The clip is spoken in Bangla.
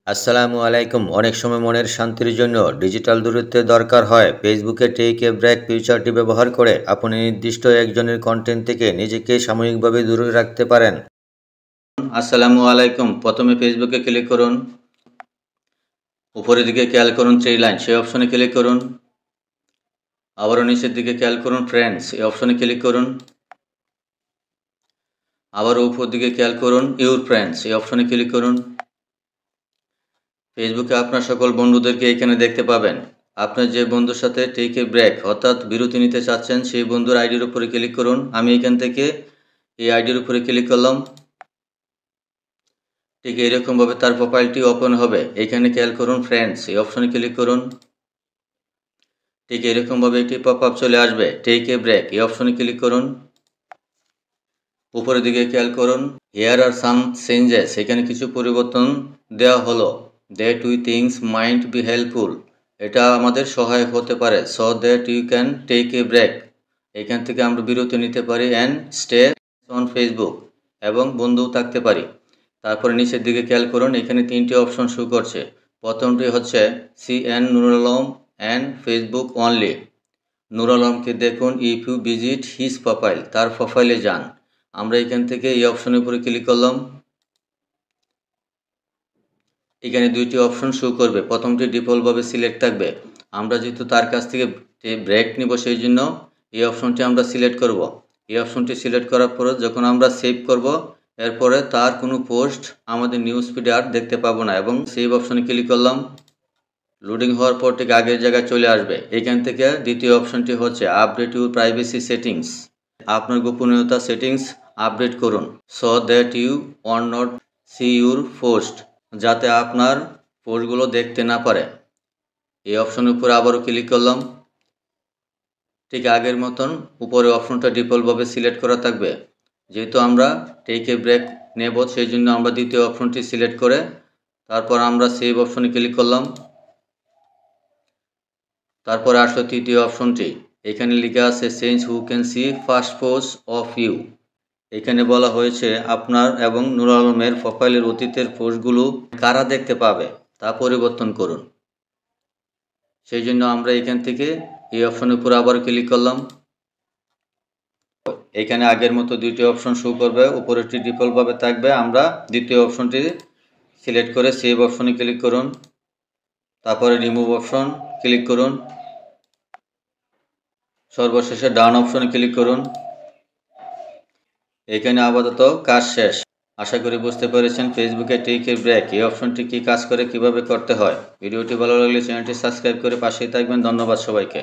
আসসালামু আলাইকুম। অনেক সময় মনের শান্তির জন্য ডিজিটাল দূরত্বের দরকার হয়। ফেসবুকে টেক এ ব্রেক ফিচারটি ব্যবহার করে আপনি নির্দিষ্ট একজনের কন্টেন্ট থেকে নিজেকে সাময়িকভাবে দূরে রাখতে পারেন। আসসালামু আলাইকুম। প্রথমে ফেসবুকে ক্লিক করুন। উপরের দিকে খেয়াল করুন থ্রি লাইন, সেই অপশনে ক্লিক করুন। আবারও নিচের দিকে খেয়াল করুন ফ্রেন্ডস, এই অপশনে ক্লিক করুন। আবারও উপর দিকে খেয়াল করুন ইউর ফ্রেন্ডস, এই অপশনে ক্লিক করুন। ফেসবুকে আপনার সকল বন্ধুদেরকে এখানে দেখতে পাবেন। আপনার যে বন্ধুর সাথে টেক এ ব্রেক অর্থাৎ বিরতি নিতে চাচ্ছেন সেই বন্ধুর আইডির উপরে ক্লিক করুন। আমি এখান থেকে এই আইডির উপরে ক্লিক করলাম। ঠিক এরকমভাবে তার প্রোফাইলটি ওপেন হবে। এখানে খেয়াল করুন ফ্রেন্ডস, এই অপশনে ক্লিক করুন। ঠিক এরকমভাবে একটি পপ আপ চলে আসবে। টেক এ ব্রেক, এই অপশনে ক্লিক করুন। উপরের দিকে খেয়াল করুন হিয়ার আর সাম চেঞ্জেস, এখানে কিছু পরিবর্তন দেওয়া হলো। That we things mind be helpful, এটা আমাদের সহায়ক হতে পারে। So that you can take a break, এখান থেকে আমরা বিরতি নিতে পারি। অ্যান্ড স্টে অন ফেসবুক, এবং বন্ধুও থাকতে পারি। তারপরে নিচের দিকে খেয়াল করুন, এখানে তিনটি অপশন শো করছে। প্রথমটি হচ্ছে C N Nurul Alam and Facebook only. Nurul আলমকে দেখুন if you visit his profile, তার প্রোফাইলে যান। আমরা এখান থেকে এই অপশনের উপরে ক্লিক করলাম। এখানে দুইটি অপশন শো করবে। প্রথমটি ডিফল্টভাবে সিলেক্ট থাকবে। আমরা যেহেতু তার কাছ থেকে ব্রেক নিব সেই জন্য এই অপশনটি আমরা সিলেক্ট করব। এই অপশনটি সিলেক্ট করার পরে যখন আমরা সেভ করব, এরপরে তার কোনো পোস্ট আমাদের নিউজ ফিডে আর দেখতে পাবো না, এবং সেভ অপশনে ক্লিক করলাম। লোডিং হওয়ার পর ঠিক আগের জায়গায় চলে আসবে। এখান থেকে দ্বিতীয় অপশনটি হচ্ছে আপডেট ইউর প্রাইভেসি সেটিংস, আপনার গোপনীয়তা সেটিংস আপডেট করুন। So that you want not see your post, যাতে আপনার পোস্টগুলো দেখতে না পারে। এই অপশনের উপরে আবারও ক্লিক করলাম। ঠিক আগের মতন উপরে অপশনটা ডিফল্টভাবে সিলেক্ট করা থাকবে। যেহেতু আমরা টেক এ ব্রেক নেব সেই জন্য আমরা দ্বিতীয় অপশনটি সিলেক্ট করে তারপর আমরা সেভ অপশনে ক্লিক করলাম। তারপরে আসলো তৃতীয় অপশনটি। এখানে লেখা আছে change who can see first post of you. এখানে বলা হয়েছে আপনার এবং নুরুল আলমের প্রোফাইলের অতীতের পোস্টগুলো কারা দেখতে পাবে তা পরিবর্তন করুন। সেই জন্য আমরা এখান থেকে এই অপশনের উপর আবার ক্লিক করলাম। এখানে আগের মতো দুইটি অপশন শো করবে, উপরেরটি ডিফল্টভাবে থাকবে। আমরা দ্বিতীয় অপশনটি সিলেক্ট করে সেভ অপশনে ক্লিক করুন। তারপরে রিমুভ অপশন ক্লিক করুন। সর্বশেষে ডান অপশনে ক্লিক করুন। এখানে আপাতত কাজ শেষ। আশা করি বুঝতে পেরেছেন ফেসবুকে টেক এ ব্রেক এই অপশনটি কী কাজ করে, কিভাবে করতে হয়। ভিডিওটি ভালো লাগলে চ্যানেলটি সাবস্ক্রাইব করে পাশেই থাকবেন। ধন্যবাদ সবাইকে।